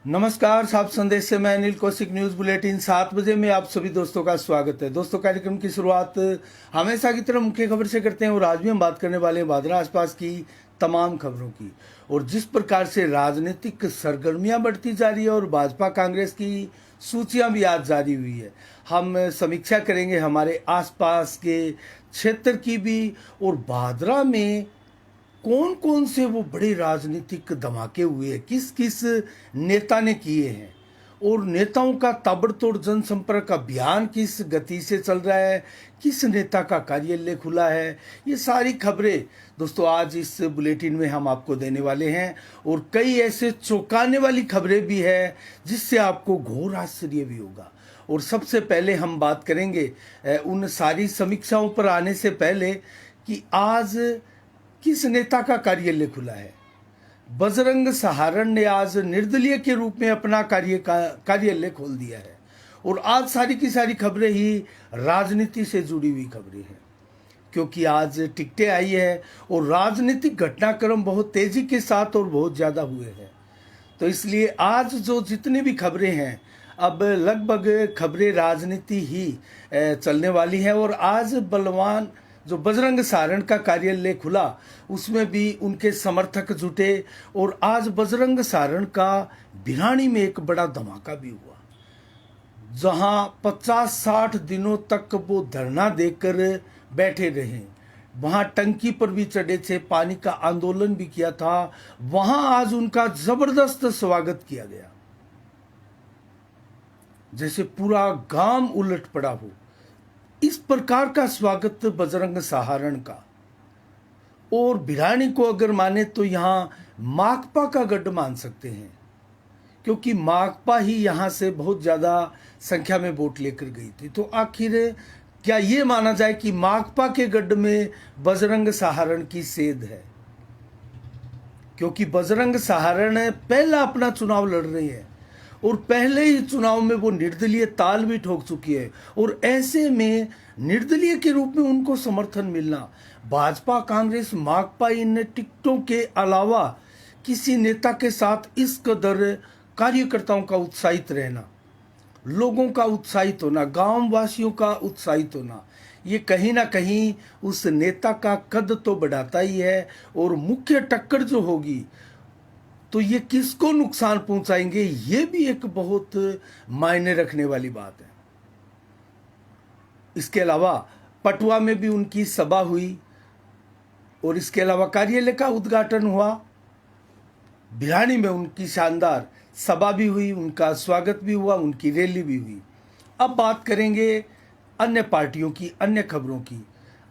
नमस्कार, साफ संदेश से मैं अनिल कौशिक। न्यूज बुलेटिन 7 बजे में आप सभी दोस्तों का स्वागत है। दोस्तों, कार्यक्रम की शुरुआत हमेशा की तरह मुख्य खबर से करते हैं और आज भी हम बात करने वाले हैं भादरा आसपास की तमाम खबरों की। और जिस प्रकार से राजनीतिक सरगर्मियां बढ़ती जा रही है और भाजपा कांग्रेस की सूचियां भी आज जारी हुई है, हम समीक्षा करेंगे हमारे आसपास के क्षेत्र की भी और भादरा में कौन कौन से वो बड़े राजनीतिक धमाके हुए हैं, किस किस नेता ने किए हैं और नेताओं का ताबड़तोड़ जनसंपर्क अभियान किस गति से चल रहा है, किस नेता का कार्यालय खुला है। ये सारी खबरें दोस्तों आज इस बुलेटिन में हम आपको देने वाले हैं और कई ऐसे चौंकाने वाली खबरें भी है जिससे आपको घोर आश्चर्य भी होगा। और सबसे पहले हम बात करेंगे उन सारी समीक्षाओं पर आने से पहले कि आज किस नेता का कार्यालय खुला है। बजरंग सहारण ने आज निर्दलीय के रूप में अपना कार्यालय खोल दिया है और आज सारी की सारी खबरें ही राजनीति से जुड़ी हुई खबरें हैं, क्योंकि आज टिकटें आई है और राजनीतिक घटनाक्रम बहुत तेजी के साथ और बहुत ज़्यादा हुए हैं। तो इसलिए आज जो जितनी भी खबरें हैं, अब लगभग खबरें राजनीति ही चलने वाली हैं। और आज बलवान जो बजरंग सहारण का कार्यालय खुला उसमें भी उनके समर्थक जुटे और आज बजरंग सहारण का भिरानी में एक बड़ा धमाका भी हुआ, जहां 50-60 दिनों तक वो धरना देकर बैठे रहे। वहां टंकी पर भी चढ़े थे, पानी का आंदोलन भी किया था। वहां आज उनका जबरदस्त स्वागत किया गया, जैसे पूरा गांव उलट पड़ा हो। इस प्रकार का स्वागत बजरंग सहारण का। और भिरानी को अगर माने तो यहाँ माकपा का गढ़ मान सकते हैं, क्योंकि माकपा ही यहाँ से बहुत ज़्यादा संख्या में वोट लेकर गई थी। तो आखिर क्या ये माना जाए कि माकपा के गढ़ में बजरंग सहारण की सेध है, क्योंकि बजरंग सहारण पहला अपना चुनाव लड़ रही है और पहले ही चुनाव में वो निर्दलीय ताल भी ठोक चुकी है। और ऐसे में निर्दलीय के रूप में उनको समर्थन मिलना, भाजपा कांग्रेस माकपा इन टिकटों के अलावा किसी नेता के साथ इस कदर कार्यकर्ताओं का उत्साहित रहना, लोगों का उत्साहित होना, गांव वासियों का उत्साहित होना, ये कहीं ना कहीं उस नेता का कद तो बढ़ाता ही है। और मुख्य टक्कर जो होगी तो ये किसको नुकसान पहुंचाएंगे, ये भी एक बहुत मायने रखने वाली बात है। इसके अलावा पटुआ में भी उनकी सभा हुई और इसके अलावा कार्यालय का उद्घाटन हुआ। भिरानी में उनकी शानदार सभा भी हुई, उनका स्वागत भी हुआ, उनकी रैली भी हुई। अब बात करेंगे अन्य पार्टियों की, अन्य खबरों की।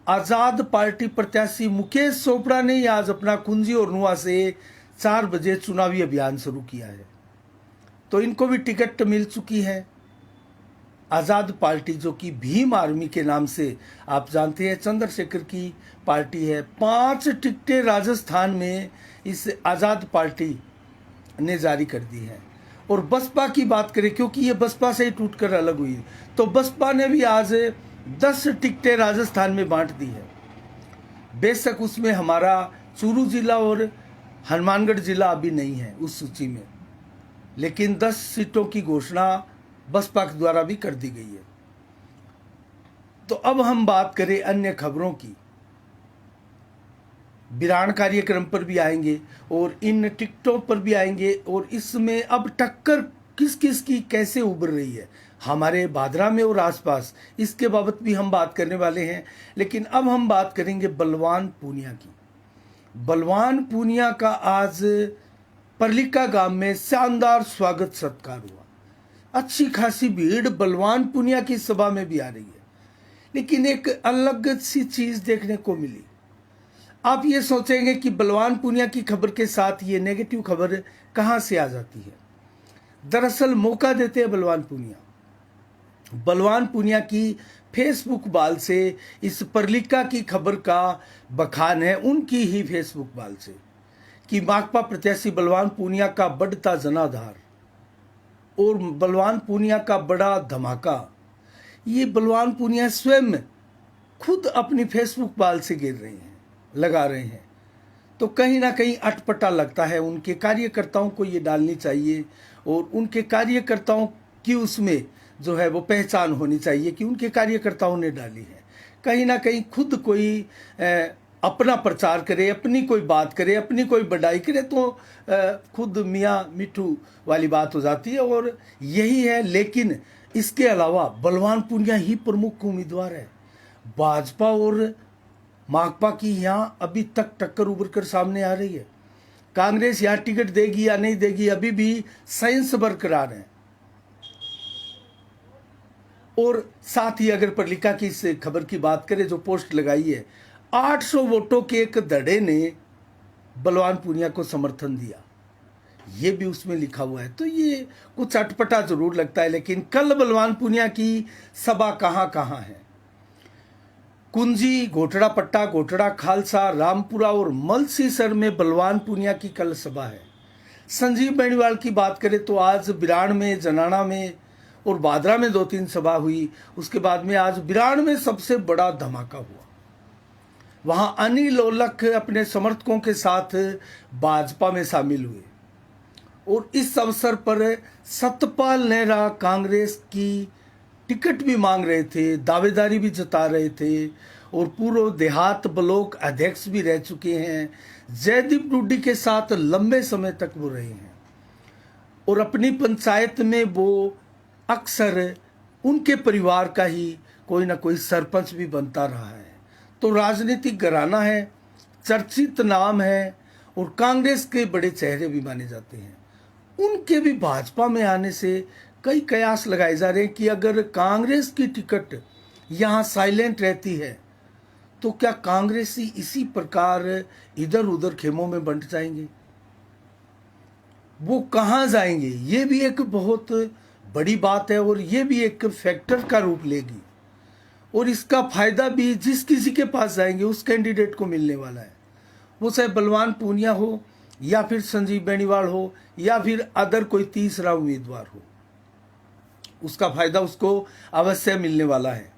आजाद पार्टी प्रत्याशी मुकेश चोपड़ा ने आज अपना कुंजी और नुआ से 4 बजे चुनावी अभियान शुरू किया है, तो इनको भी टिकट मिल चुकी है। आज़ाद पार्टी जो कि भीम आर्मी के नाम से आप जानते हैं, चंद्रशेखर की पार्टी है। 5 टिकटें राजस्थान में इस आज़ाद पार्टी ने जारी कर दी है। और बसपा की बात करें, क्योंकि ये बसपा से ही टूटकर अलग हुई, तो बसपा ने भी आज 10 टिकटें राजस्थान में बांट दी है। बेशक उसमें हमारा चूरू जिला और हनुमानगढ़ जिला अभी नहीं है उस सूची में, लेकिन 10 सीटों की घोषणा बसपा के द्वारा भी कर दी गई है। तो अब हम बात करें अन्य खबरों की। बिरान कार्यक्रम पर भी आएंगे और इन टिकटों पर भी आएंगे और इसमें अब टक्कर किस किस की कैसे उभर रही है हमारे भादरा में और आसपास, इसके बाबत भी हम बात करने वाले हैं। लेकिन अब हम बात करेंगे बलवान पूनिया की। बलवान पूनिया का आज परलिका गांव में शानदार स्वागत सत्कार हुआ। अच्छी खासी भीड़ बलवान पूनिया की सभा में भी आ रही है, लेकिन एक अलग सी चीज देखने को मिली। आप ये सोचेंगे कि बलवान पूनिया की खबर के साथ ये नेगेटिव खबर कहां से आ जाती है। दरअसल मौका देते हैं बलवान पूनिया। बलवान पूनिया की फेसबुक वाल से इस परलिका की खबर का बखान है, उनकी ही फेसबुक वाल से, कि माकपा प्रत्याशी बलवान पूनिया का बढ़ता जनाधार और बलवान पूनिया का बड़ा धमाका। ये बलवान पूनिया स्वयं खुद अपनी फेसबुक वाल से गिर रहे हैं, लगा रहे हैं। तो कहीं ना कहीं अटपटा लगता है। उनके कार्यकर्ताओं को ये डालनी चाहिए और उनके कार्यकर्ताओं की उसमें जो है वो पहचान होनी चाहिए कि उनके कार्यकर्ताओं ने डाली है। कहीं ना कहीं खुद कोई अपना प्रचार करे, अपनी कोई बात करे, अपनी कोई बढ़ाई करे तो खुद मियाँ मिठू वाली बात हो जाती है और यही है। लेकिन इसके अलावा बलवान पूनिया ही प्रमुख उम्मीदवार है। भाजपा और माकपा की यहाँ अभी तक टक्कर उभर कर सामने आ रही है। कांग्रेस यहाँ टिकट देगी या नहीं देगी, अभी भी साइंस बरकरार है। और साथ ही अगर प्रलिका की इस खबर की बात करें जो पोस्ट लगाई है, 800 वोटों के एक धड़े ने बलवान पूनिया को समर्थन दिया, ये भी उसमें लिखा हुआ है। तो ये कुछ अटपटा जरूर लगता है। लेकिन कल बलवान पूनिया की सभा कहाँ कहाँ है? कुंजी, घोटड़ा पट्टा, घोटड़ा खालसा, रामपुरा और मलसीसर में बलवान पूनिया की कल सभा है। संजीव बेनीवाल की बात करें तो आज बिराड़ में, जनाना में और बादरा में 2-3 सभा हुई। उसके बाद में आज बिराड़ में सबसे बड़ा धमाका हुआ। वहां अनिल ओलख अपने समर्थकों के साथ भाजपा में शामिल हुए और इस अवसर पर सतपाल नेहरा कांग्रेस की टिकट भी मांग रहे थे, दावेदारी भी जता रहे थे और पूर्व देहात ब्लॉक अध्यक्ष भी रह चुके हैं। जयदीप रुड्डी के साथ लंबे समय तक वो रहे हैं और अपनी पंचायत में वो अक्सर उनके परिवार का ही कोई ना कोई सरपंच भी बनता रहा है। तो राजनीतिक घराना है, चर्चित नाम है और कांग्रेस के बड़े चेहरे भी माने जाते हैं। उनके भी भाजपा में आने से कई कयास लगाए जा रहे हैं कि अगर कांग्रेस की टिकट यहाँ साइलेंट रहती है तो क्या कांग्रेसी इसी प्रकार इधर उधर खेमों में बंट जाएंगे? वो कहाँ जाएंगे? ये भी एक बहुत बड़ी बात है और ये भी एक फैक्टर का रूप लेगी और इसका फायदा भी जिस किसी के पास जाएंगे उस कैंडिडेट को मिलने वाला है। वो चाहे बलवान पूनिया हो या फिर संजीव बेनीवाल हो या फिर अदर कोई तीसरा उम्मीदवार हो, उसका फायदा उसको अवश्य मिलने वाला है।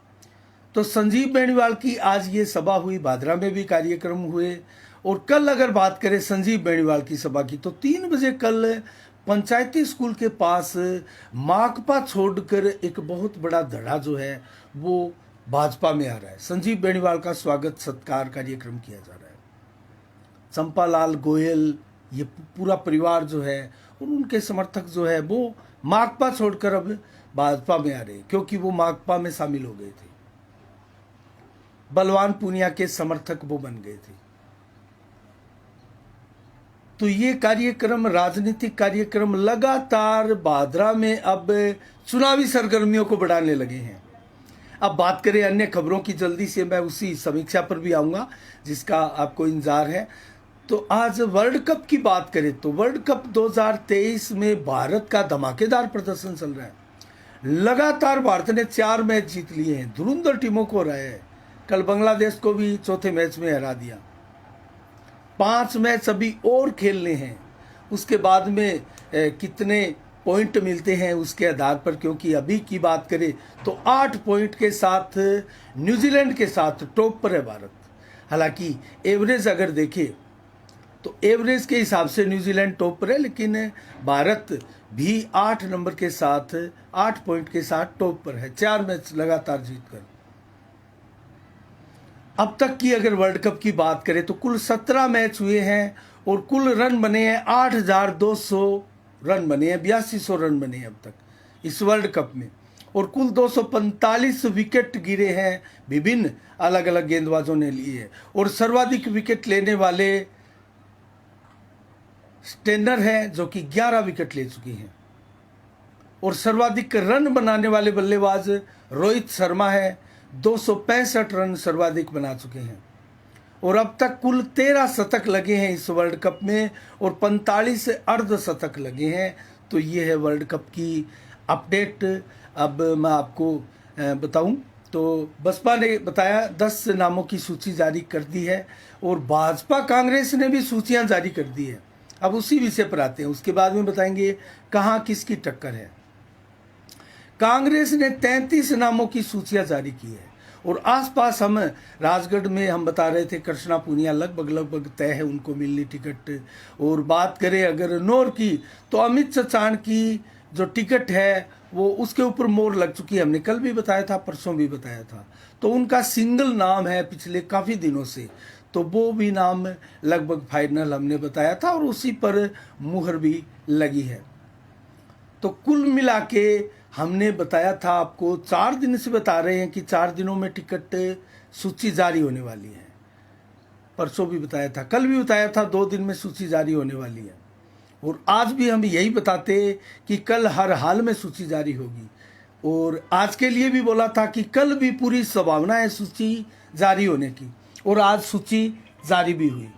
तो संजीव बेनीवाल की आज ये सभा हुई, भादरा में भी कार्यक्रम हुए और कल अगर बात करें संजीव बेनीवाल की सभा की तो 3 बजे कल पंचायती स्कूल के पास माकपा छोड़कर एक बहुत बड़ा धड़ा जो है वो भाजपा में आ रहा है। संजीव बेनीवाल का स्वागत सत्कार कार्यक्रम किया जा रहा है। चंपालाल गोयल, ये पूरा परिवार जो है और उनके समर्थक जो है वो माकपा छोड़कर अब भाजपा में आ रहे हैं क्योंकि वो माकपा में शामिल हो गए थे। बलवान पूनिया के समर्थक वो बन गए थे। तो ये कार्यक्रम, राजनीतिक कार्यक्रम लगातार भादरा में अब चुनावी सरगर्मियों को बढ़ाने लगे हैं। अब बात करें अन्य खबरों की, जल्दी से मैं उसी समीक्षा पर भी आऊंगा जिसका आपको इंतजार है। तो आज वर्ल्ड कप की बात करें तो वर्ल्ड कप 2023 में भारत का धमाकेदार प्रदर्शन चल रहा है। लगातार भारत ने 4 मैच जीत लिए हैं, धुरंधर टीमों को हराया है। कल बांग्लादेश को भी चौथे मैच में हरा दिया। 5 मैच अभी और खेलने हैं, उसके बाद में कितने पॉइंट मिलते हैं उसके आधार पर, क्योंकि अभी की बात करें तो 8 पॉइंट के साथ न्यूजीलैंड के साथ टॉप पर है भारत। हालांकि एवरेज अगर देखें तो एवरेज के हिसाब से न्यूजीलैंड टॉप पर है, लेकिन भारत भी 8 नंबर के साथ 8 पॉइंट के साथ टॉप पर है, 4 मैच लगातार जीतकर। अब तक की अगर वर्ल्ड कप की बात करें तो कुल 17 मैच हुए हैं और कुल रन बने हैं 8,200 रन बने हैं, 8200 रन बने हैं अब तक इस वर्ल्ड कप में और कुल 245 विकेट गिरे हैं, विभिन्न अलग अलग गेंदबाजों ने लिए हैं और सर्वाधिक विकेट लेने वाले स्टेनर हैं जो कि 11 विकेट ले चुके हैं और सर्वाधिक रन बनाने वाले बल्लेबाज रोहित शर्मा है, 265 रन सर्वाधिक बना चुके हैं और अब तक कुल 13 शतक लगे हैं इस वर्ल्ड कप में और 45 अर्धशतक लगे हैं। तो ये है वर्ल्ड कप की अपडेट। अब मैं आपको बताऊं तो बसपा ने बताया 10 नामों की सूची जारी कर दी है और भाजपा कांग्रेस ने भी सूचियां जारी कर दी है। अब उसी विषय पर आते हैं, उसके बाद में बताएंगे कहाँ किसकी टक्कर है। कांग्रेस ने 33 नामों की सूचियां जारी की है और आसपास हम राजगढ़ में हम बता रहे थे कृष्णा पूनिया लगभग तय है उनको मिलनी टिकट। और बात करें अगर नौर की तो अमित चचान की जो टिकट है वो उसके ऊपर मोहर लग चुकी है। हमने कल भी बताया था, परसों भी बताया था। तो उनका सिंगल नाम है पिछले काफ़ी दिनों से, तो वो भी नाम लगभग फाइनल हमने बताया था और उसी पर मुहर भी लगी है। तो कुल मिला के हमने बताया था आपको, 4 दिन से बता रहे हैं कि 4 दिनों में टिकट सूची जारी होने वाली है। परसों भी बताया था, कल भी बताया था 2 दिन में सूची जारी होने वाली है। और आज भी हम यही बताते कि कल हर हाल में सूची जारी होगी। और आज के लिए भी बोला था कि कल भी पूरी संभावना है सूची जारी होने की, और आज सूची जारी भी हुई।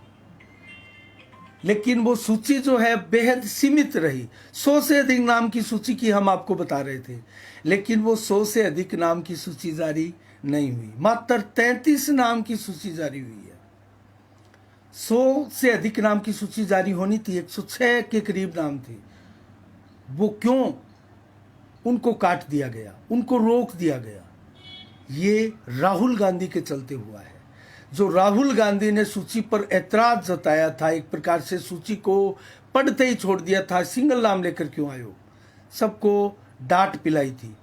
लेकिन वो सूची जो है बेहद सीमित रही। 100 से अधिक नाम की सूची की हम आपको बता रहे थे, लेकिन वो 100 से अधिक नाम की सूची जारी नहीं हुई। मात्र 33 नाम की सूची जारी हुई है। 100 से अधिक नाम की सूची जारी होनी थी, 106 के करीब नाम थे। वो क्यों उनको काट दिया गया, उनको रोक दिया गया? ये राहुल गांधी के चलते हुआ है। जो राहुल गांधी ने सूची पर ऐतराज जताया था, एक प्रकार से सूची को पढ़ते ही छोड़ दिया था, सिंगल नाम लेकर क्यों आयो, सबको डांट पिलाई थी।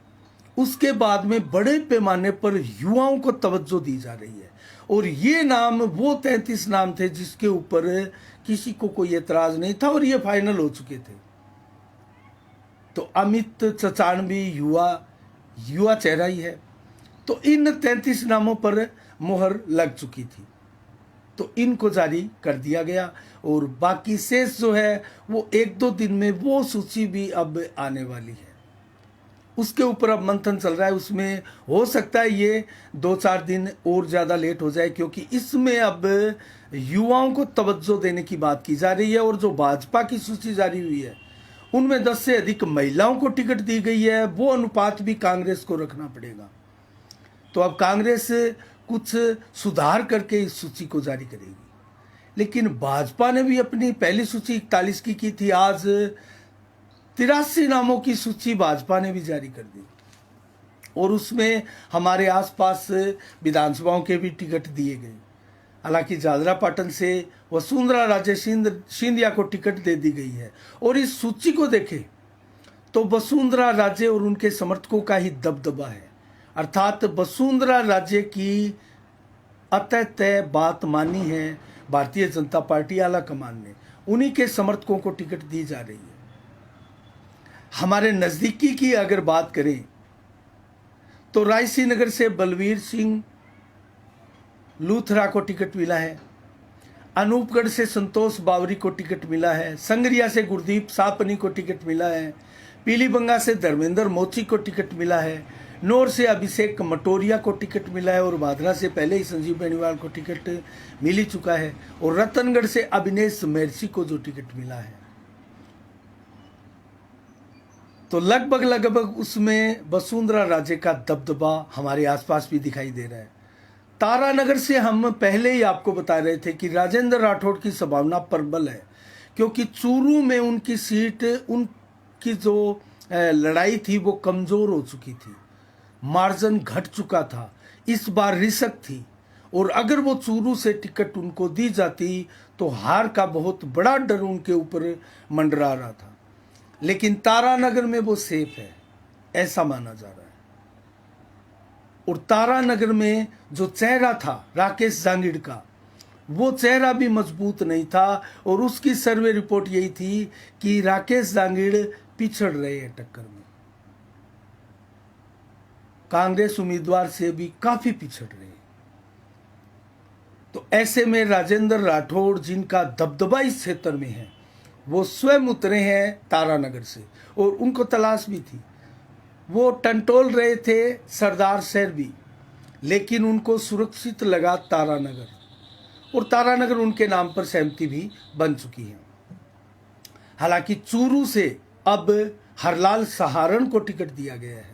उसके बाद में बड़े पैमाने पर युवाओं को तवज्जो दी जा रही है। और ये नाम वो 33 नाम थे जिसके ऊपर किसी को कोई ऐतराज नहीं था और ये फाइनल हो चुके थे। तो अमित चचान भी युवा चेहरा ही है। तो इन 33 नामों पर मोहर लग चुकी थी, तो इनको जारी कर दिया गया। और बाकी शेष जो है वो 1-2 दिन में वो सूची भी अब आने वाली है। उसके ऊपर अब मंथन चल रहा है। उसमें हो सकता है ये 2-4 दिन और ज़्यादा लेट हो जाए, क्योंकि इसमें अब युवाओं को तवज्जो देने की बात की जा रही है। और जो भाजपा की सूची जारी हुई है उनमें 10 से अधिक महिलाओं को टिकट दी गई है। वो अनुपात भी कांग्रेस को रखना पड़ेगा। तो अब कांग्रेस कुछ सुधार करके इस सूची को जारी करेगी। लेकिन भाजपा ने भी अपनी पहली सूची 41 की थी, आज 83 नामों की सूची भाजपा ने भी जारी कर दी। और उसमें हमारे आसपास विधानसभाओं के भी टिकट दिए गए। हालांकि जादरा पाटन से वसुंधरा राजे सिंधिया को टिकट दे दी गई है। और इस सूची को देखें तो वसुंधरा राजे और उनके समर्थकों का ही दबदबा है। अर्थात वसुंधरा राजे की अतः तय बात मानी है भारतीय जनता पार्टी आला कमान ने, उन्हीं के समर्थकों को टिकट दी जा रही है। हमारे नज़दीकी की अगर बात करें तो रायसी नगर से बलवीर सिंह लूथरा को टिकट मिला है। अनूपगढ़ से संतोष बावरी को टिकट मिला है। संगरिया से गुरदीप सापनी को टिकट मिला है। पीलीबंगा से धर्मेंद्र मोची को टिकट मिला है। नौर से अभिषेक मटोरिया को टिकट मिला है। और भादरा से पहले ही संजीव बेनीवाल को टिकट मिल ही चुका है। और रतनगढ़ से अभिनेश मेरसी को जो टिकट मिला है, तो लगभग उसमें वसुंधरा राजे का दबदबा हमारे आसपास भी दिखाई दे रहा है। तारानगर से हम पहले ही आपको बता रहे थे कि राजेंद्र राठौड़ की संभावना प्रबल है, क्योंकि चूरू में उनकी सीट, उनकी जो लड़ाई थी वो कमजोर हो चुकी थी, मार्जिन घट चुका था। इस बार रिस्क थी, और अगर वो चूरू से टिकट उनको दी जाती तो हार का बहुत बड़ा डर उनके ऊपर मंडरा रहा था। लेकिन तारानगर में वो सेफ है, ऐसा माना जा रहा है। और तारानगर में जो चेहरा था राकेश जांगिड़ का, वो चेहरा भी मजबूत नहीं था। और उसकी सर्वे रिपोर्ट यही थी कि राकेश जांगिड़ पिछड़ रहे हैं टक्कर में, कांग्रेस उम्मीदवार से भी काफी पिछड़ रहे हैं। तो ऐसे में राजेंद्र राठौड़, जिनका दबदबा इस क्षेत्र में है, वो स्वयं उतरे हैं तारानगर से, और उनको तलाश भी थी। वो टंटोल रहे थे सरदार शहर भी, लेकिन उनको सुरक्षित लगा तारानगर, और तारानगर उनके नाम पर सहमति भी बन चुकी है। हालांकि चूरू से अब हरलाल सहारण को टिकट दिया गया है।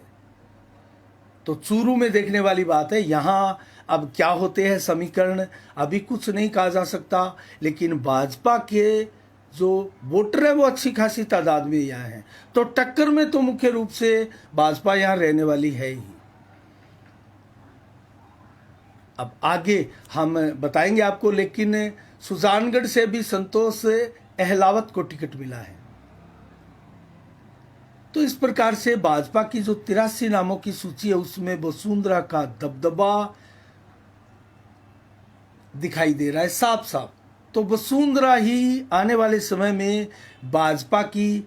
तो चूरू में देखने वाली बात है, यहाँ अब क्या होते हैं समीकरण अभी कुछ नहीं कहा जा सकता। लेकिन भाजपा के जो वोटर है वो अच्छी खासी तादाद में यहाँ हैं, तो टक्कर में तो मुख्य रूप से भाजपा यहाँ रहने वाली है ही। अब आगे हम बताएंगे आपको, लेकिन सुजानगढ़ से भी संतोष अहलावत को टिकट मिला है। तो इस प्रकार से भाजपा की जो 83 नामों की सूची है उसमें वसुंधरा का दबदबा दिखाई दे रहा है साफ साफ। तो वसुंधरा ही आने वाले समय में भाजपा की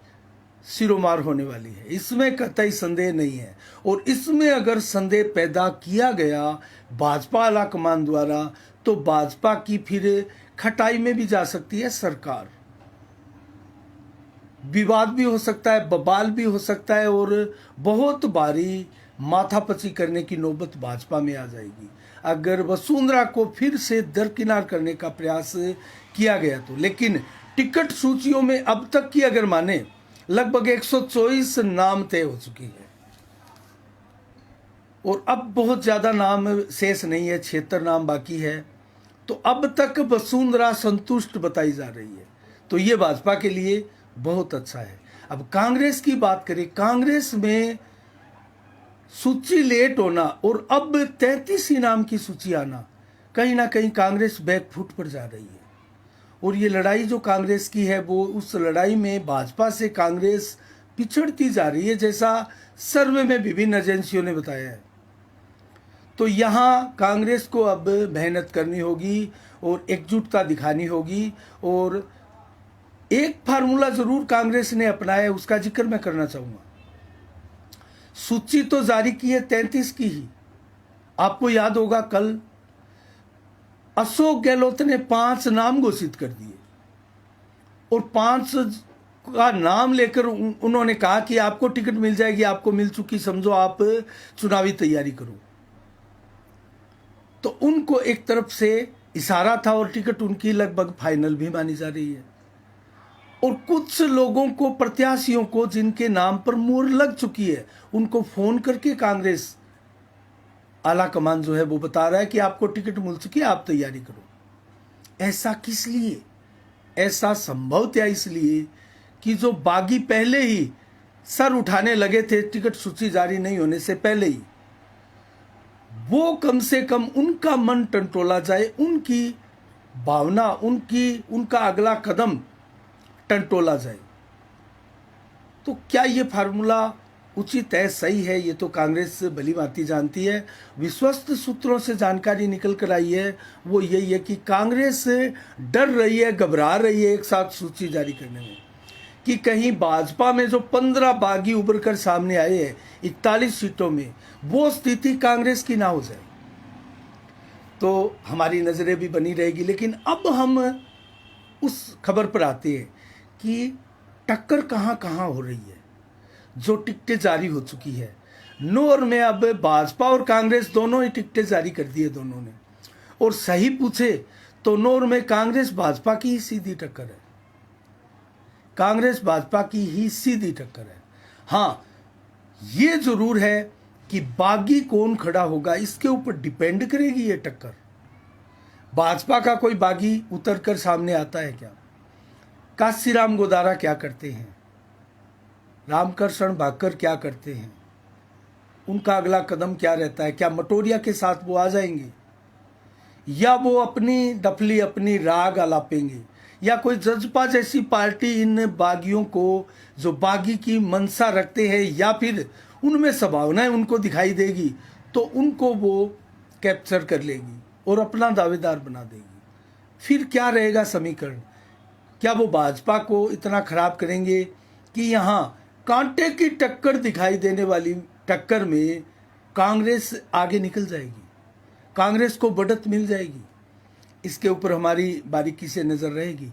सिरोमार होने वाली है, इसमें कतई संदेह नहीं है। और इसमें अगर संदेह पैदा किया गया भाजपा आला कमान द्वारा तो भाजपा की फिर खटाई में भी जा सकती है सरकार, विवाद भी हो सकता है, बवाल भी हो सकता है और बहुत भारी माथापची करने की नौबत भाजपा में आ जाएगी अगर वसुंधरा को फिर से दरकिनार करने का प्रयास किया गया तो। लेकिन टिकट सूचियों में अब तक की अगर माने लगभग 124 नाम तय हो चुकी है और अब बहुत ज्यादा नाम शेष नहीं है, 76 नाम बाकी है। तो अब तक वसुंधरा संतुष्ट बताई जा रही है, तो ये भाजपा के लिए बहुत अच्छा है। अब कांग्रेस की बात करें, कांग्रेस में सूची लेट होना और अब 33 नाम की सूची आना, कहीं ना कहीं कांग्रेस बैकफुट पर जा रही है। और ये लड़ाई जो कांग्रेस की है वो उस लड़ाई में भाजपा से कांग्रेस पिछड़ती जा रही है, जैसा सर्वे में विभिन्न एजेंसियों ने बताया है। तो यहाँ कांग्रेस को अब मेहनत करनी होगी और एकजुटता दिखानी होगी। और एक फार्मूला जरूर कांग्रेस ने अपनाया है, उसका जिक्र मैं करना चाहूंगा। सूची तो जारी की है 33 की ही, आपको याद होगा कल अशोक गहलोत ने 5 नाम घोषित कर दिए और 5 का नाम लेकर उन्होंने कहा कि आपको टिकट मिल जाएगी, आपको मिल चुकी, समझो आप चुनावी तैयारी करो। तो उनको एक तरफ से इशारा था और टिकट उनकी लगभग फाइनल भी मानी जा रही है। और कुछ लोगों को, प्रत्याशियों को जिनके नाम पर मुहर लग चुकी है, उनको फोन करके कांग्रेस आला कमान जो है वो बता रहा है कि आपको टिकट मिल चुकी है, आप तैयारी करो। ऐसा किस लिए? ऐसा संभवतया इसलिए कि जो बागी पहले ही सर उठाने लगे थे टिकट सूची जारी नहीं होने से पहले ही, वो कम से कम उनका मन टंटोला जाए, उनकी भावना, उनका अगला कदम टंटोला जाए। तो क्या ये फार्मूला उचित है, सही है, ये तो कांग्रेस भली भांति जानती है। विश्वस्त सूत्रों से जानकारी निकल कर आई है वो यही है कि कांग्रेस डर रही है, घबरा रही है एक साथ सूची जारी करने में, कि कहीं भाजपा में जो 15 बागी उभर कर सामने आए हैं 41 सीटों में, वो स्थिति कांग्रेस की ना हो जाए। तो हमारी नजरें भी बनी रहेगी। लेकिन अब हम उस खबर पर आते हैं कि टक्कर कहां कहां हो रही है। जो टिकटें जारी हो चुकी है, नौर में अब भाजपा और कांग्रेस दोनों ही टिकटें जारी कर दी है दोनों ने। और सही पूछे तो नौर में कांग्रेस भाजपा की ही सीधी टक्कर है, कांग्रेस भाजपा की ही सीधी टक्कर है। हाँ, ये जरूर है कि बागी कौन खड़ा होगा इसके ऊपर डिपेंड करेगी ये टक्कर। भाजपा का कोई बागी उतर कर सामने आता है क्या? काशीराम गोदारा क्या करते हैं, रामकृष्ण भाकर क्या करते हैं, उनका अगला कदम क्या रहता है? क्या मटोरिया के साथ वो आ जाएंगे या वो अपनी डफली, अपनी राग आलापेंगे, या कोई जजपा जैसी पार्टी इन बागियों को, जो बागी की मंशा रखते हैं या फिर उनमें संभावनाएं उनको दिखाई देगी, तो उनको वो कैप्चर कर लेगी और अपना दावेदार बना देगी। फिर क्या रहेगा समीकरण? क्या वो भाजपा को इतना खराब करेंगे कि यहाँ कांटे की टक्कर दिखाई देने वाली टक्कर में कांग्रेस आगे निकल जाएगी, कांग्रेस को बढ़त मिल जाएगी? इसके ऊपर हमारी बारीकी से नजर रहेगी।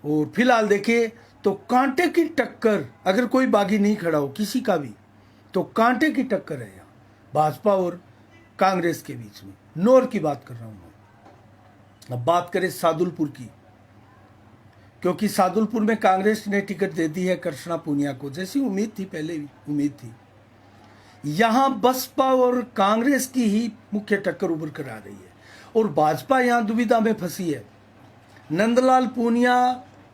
और फिलहाल देखें तो कांटे की टक्कर, अगर कोई बागी नहीं खड़ा हो किसी का भी, तो कांटे की टक्कर है यहाँ भाजपा और कांग्रेस के बीच में। नौर की बात कर रहा हूं मैं। अब बात करें सादुलपुर की, क्योंकि सादुलपुर में कांग्रेस ने टिकट दे दी है कृष्णा पूनिया को, जैसी उम्मीद थी, पहले भी उम्मीद थी। यहां बसपा और कांग्रेस की ही मुख्य टक्कर उभर कर आ रही है और भाजपा यहां दुविधा में फंसी है। नंदलाल पूनिया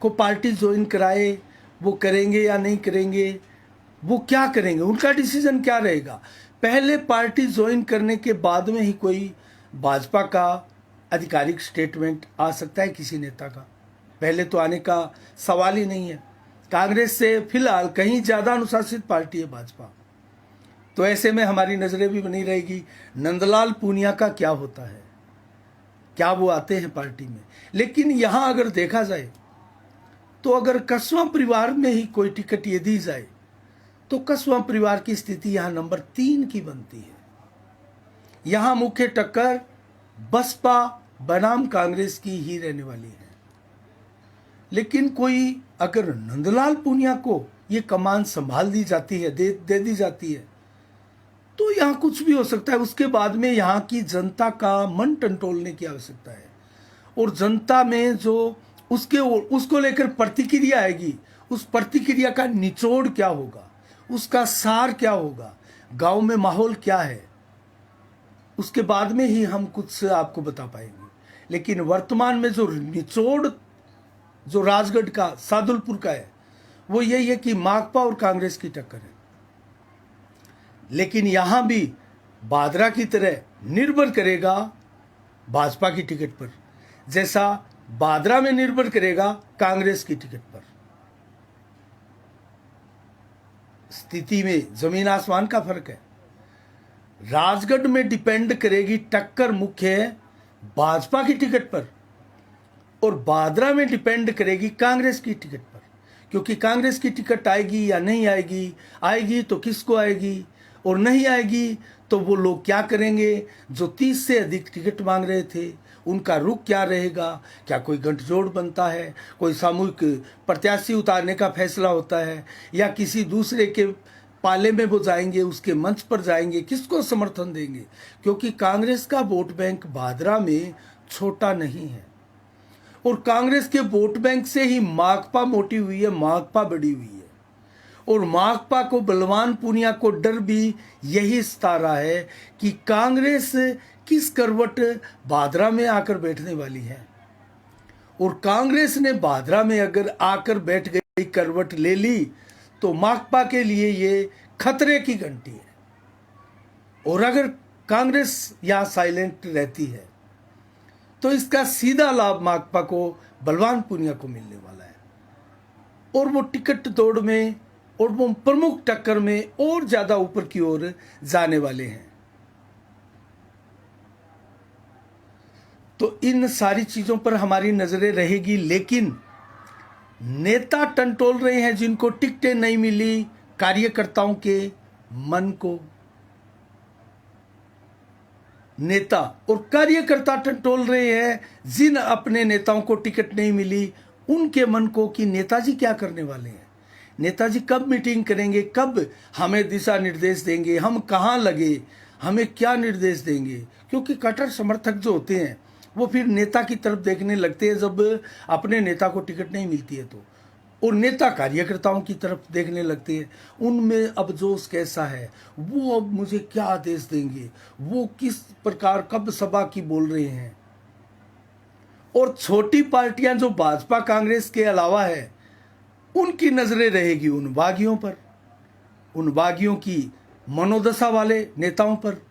को पार्टी ज्वाइन कराए, वो करेंगे या नहीं करेंगे, वो क्या करेंगे, उनका डिसीजन क्या रहेगा? पहले पार्टी ज्वाइन करने के बाद में ही कोई भाजपा का आधिकारिक स्टेटमेंट आ सकता है किसी नेता का? पहले तो आने का सवाल ही नहीं है। कांग्रेस से फिलहाल कहीं ज़्यादा अनुशासित पार्टी है भाजपा। तो ऐसे में हमारी नज़रें भी बनी रहेगी नंदलाल पूनिया का क्या होता है, क्या वो आते हैं पार्टी में। लेकिन यहाँ अगर देखा जाए तो अगर कसवा परिवार में ही कोई टिकट ये दी जाए तो कसवा परिवार की स्थिति यहाँ नंबर 3 की बनती है। यहाँ मुख्य टक्कर बसपा बनाम कांग्रेस की ही रहने वाली है। लेकिन कोई अगर नंदलाल पूनिया को ये कमान संभाल दी जाती है, दे दी जाती है, तो यहाँ कुछ भी हो सकता है। उसके बाद में यहाँ की जनता का मन टंटोलने की आवश्यकता है और जनता में जो उसको लेकर प्रतिक्रिया आएगी, उस प्रतिक्रिया का निचोड़ क्या होगा, उसका सार क्या होगा, गांव में माहौल क्या है, उसके बाद में ही हम कुछ आपको बता पाएंगे। लेकिन वर्तमान में जो निचोड़ जो राजगढ़ का, सादुलपुर का है, वो यही है कि माकपा और कांग्रेस की टक्कर है। लेकिन यहां भी बादरा की तरह निर्भर करेगा भाजपा की टिकट पर, जैसा बादरा में निर्भर करेगा कांग्रेस की टिकट पर। स्थिति में जमीन आसमान का फर्क है। राजगढ़ में डिपेंड करेगी टक्कर मुख्य भाजपा की टिकट पर और बादरा में डिपेंड करेगी कांग्रेस की टिकट पर। क्योंकि कांग्रेस की टिकट आएगी या नहीं आएगी, आएगी तो किसको आएगी और नहीं आएगी तो वो लोग क्या करेंगे जो 30 से अधिक टिकट मांग रहे थे, उनका रुख क्या रहेगा। क्या कोई गठजोड़ बनता है, कोई सामूहिक प्रत्याशी उतारने का फैसला होता है, या किसी दूसरे के पाले में वो जाएंगे, उसके मंच पर जाएंगे, किसको समर्थन देंगे। क्योंकि कांग्रेस का वोट बैंक भादरा में छोटा नहीं है और कांग्रेस के वोट बैंक से ही माकपा मोटी हुई है, माकपा बड़ी हुई है। और माकपा को बलवान पूनिया को डर भी यही सता रहा है कि कांग्रेस किस करवट भादरा में आकर बैठने वाली है। और कांग्रेस ने भादरा में अगर आकर बैठ गई, करवट ले ली, तो माकपा के लिए ये खतरे की घंटी है। और अगर कांग्रेस यहाँ साइलेंट रहती है तो इसका सीधा लाभ माकपा को, बलवान पूनिया को मिलने वाला है और वो टिकट दौड़ में और वो प्रमुख टक्कर में और ज्यादा ऊपर की ओर जाने वाले हैं। तो इन सारी चीजों पर हमारी नजरें रहेगी। लेकिन नेता टंटोल रहे हैं जिनको टिकटें नहीं मिली, कार्यकर्ताओं के मन को। नेता और कार्यकर्ता टंटोल रहे हैं जिन अपने नेताओं को टिकट नहीं मिली, उनके मन को कि नेताजी क्या करने वाले हैं, नेताजी कब मीटिंग करेंगे, कब हमें दिशा निर्देश देंगे, हम कहाँ लगे, हमें क्या निर्देश देंगे। क्योंकि कट्टर समर्थक जो होते हैं वो फिर नेता की तरफ देखने लगते हैं जब अपने नेता को टिकट नहीं मिलती है तो, और नेता कार्यकर्ताओं की तरफ देखने लगते हैं। उनमें अब जोश कैसा है, वो अब मुझे क्या आदेश देंगे, वो किस प्रकार कब सभा की बोल रहे हैं। और छोटी पार्टियां जो भाजपा कांग्रेस के अलावा है, उनकी नजरें रहेगी उन बागियों पर, उन बागियों की मनोदशा वाले नेताओं पर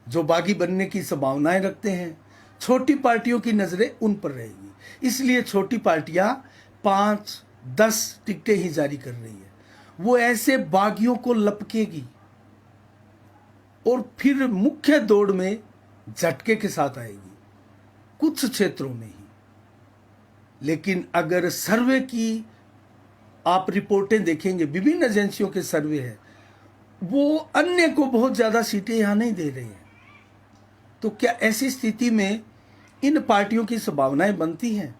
जो बागी बनने की संभावनाएं रखते हैं। छोटी पार्टियों की नजरें उन पर रहेगी। इसलिए छोटी पार्टियां 5-10 टिकटें ही जारी कर रही है। वो ऐसे बागियों को लपकेगी और फिर मुख्य दौड़ में झटके के साथ आएगी कुछ क्षेत्रों में ही। लेकिन अगर सर्वे की आप रिपोर्टें देखेंगे, विभिन्न एजेंसियों के सर्वे है, वो अन्य को बहुत ज्यादा सीटें यहां नहीं दे रहे हैं। तो क्या ऐसी स्थिति में इन पार्टियों की संभावनाएं बनती हैं,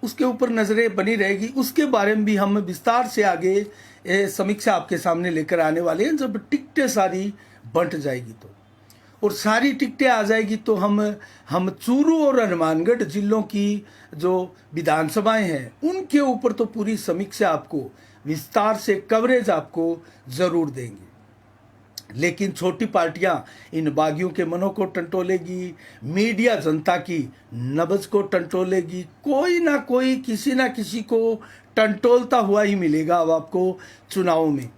उसके ऊपर नजरें बनी रहेगी। उसके बारे में भी हम विस्तार से आगे समीक्षा आपके सामने लेकर आने वाले हैं जब टिकटें सारी बंट जाएगी तो। और सारी टिकटें आ जाएगी तो हम चूरू और हनुमानगढ़ जिलों की जो विधानसभाएं हैं उनके ऊपर तो पूरी समीक्षा आपको, विस्तार से कवरेज आपको जरूर देंगे। लेकिन छोटी पार्टियां इन बागियों के मनों को टंटोलेगी, मीडिया जनता की नब्ज को टंटोलेगी, कोई ना कोई किसी ना किसी को टंटोलता हुआ ही मिलेगा अब आपको चुनाव में।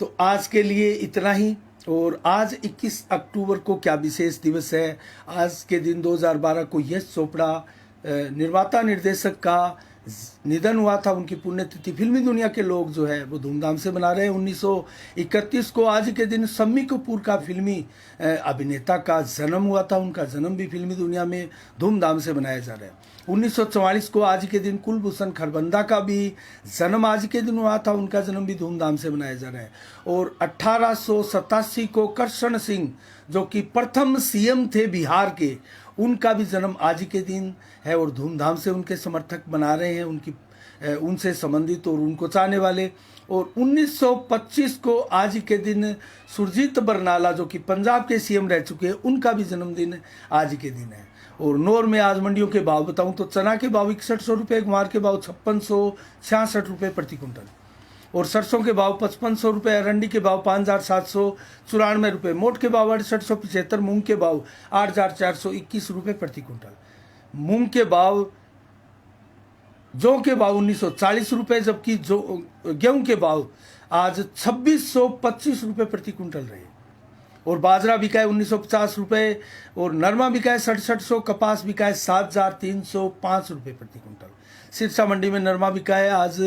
तो आज के लिए इतना ही और आज 21 अक्टूबर को क्या विशेष दिवस है? आज के दिन 2012 को यश चोपड़ा निर्माता निर्देशक का निधन हुआ था। उनकी पुण्यतिथि फिल्मी दुनिया के लोग जो है वो धूमधाम से मना रहे हैं। 1931 को आज के दिन शम्मी कपूर का फिल्मी अभिनेता का जन्म हुआ था। उनका जन्म भी फिल्मी दुनिया में धूमधाम से मनाया जा रहा है। 1944 को आज के दिन कुलभूषण खरबंदा का भी जन्म आज के दिन हुआ था। उनका जन्म भी धूमधाम से मनाया जा रहा है। और 1887 को कृष्ण सिंह जो कि प्रथम सीएम थे बिहार के, उनका भी जन्म आज के दिन है और धूमधाम से उनके समर्थक मना रहे हैं, उनसे संबंधित और उनको चाहने वाले। और 1925 को आज के दिन सुरजीत बरनाला जो कि पंजाब के सीएम रह चुके हैं, उनका भी जन्मदिन आज के दिन है। और नौर में आज मंडियों के भाव बताऊं तो चना के भाव 6100 रुपये, ग्वार के भाव 5666 रुपये प्रति कुंटल, और सरसों के भाव 5500 रुपये, अरंडी के भाव 5794 रुपये, मोट के भाव 6875, मूंग के भाव 8421 रुपये प्रति कुंटल, मूंग के भाव जौ के भाव 1940 रुपये, जबकि गेहूं के भाव आज 2625 रुपये प्रति कुंटल रहे। और बाजरा बिका है 1950 रुपये, और नरमा बिका है 6700, कपास बिका है 7305 रुपये प्रति कुंटल। सिरसा मंडी में नरमा बिका है आज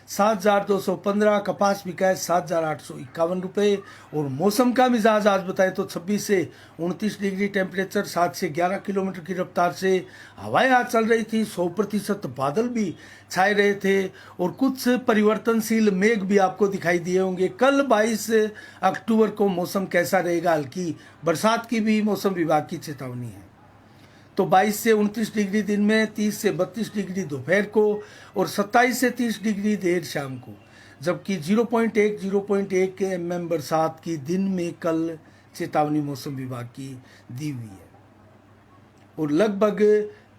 7215, कपास बिका है 7851 रुपये। और मौसम का मिजाज आज बताएं तो 26 से 29 डिग्री टेम्परेचर, 7 से 11 किलोमीटर की रफ्तार से हवाएं आज चल रही थी। 100% बादल भी छाए रहे थे और कुछ परिवर्तनशील मेघ भी आपको दिखाई दिए होंगे। कल 22 अक्टूबर को मौसम कैसा रहेगा? हल्की बरसात की भी मौसम विभाग की चेतावनी है। तो 22 से 29 डिग्री दिन में, 30 से 32 डिग्री दोपहर को, और 27 से 30 डिग्री देर शाम को, जबकि 0.1 mm बरसात की दिन में कल चेतावनी मौसम विभाग की दी हुई है। और लगभग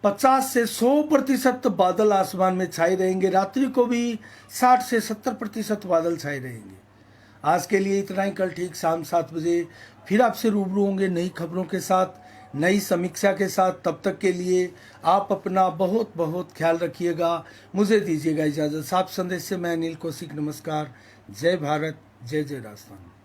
50 से 100% बादल आसमान में छाए रहेंगे। रात्रि को भी 60 से 70% बादल छाए रहेंगे। आज के लिए इतना ही। कल ठीक शाम 7 बजे फिर आपसे रूबरू होंगे नई खबरों के साथ, नई समीक्षा के साथ। तब तक के लिए आप अपना बहुत बहुत ख्याल रखिएगा। मुझे दीजिएगा इजाज़त। साफ संदेश से मैं अनिल कौशिक, नमस्कार। जय भारत, जय जय राजस्थान।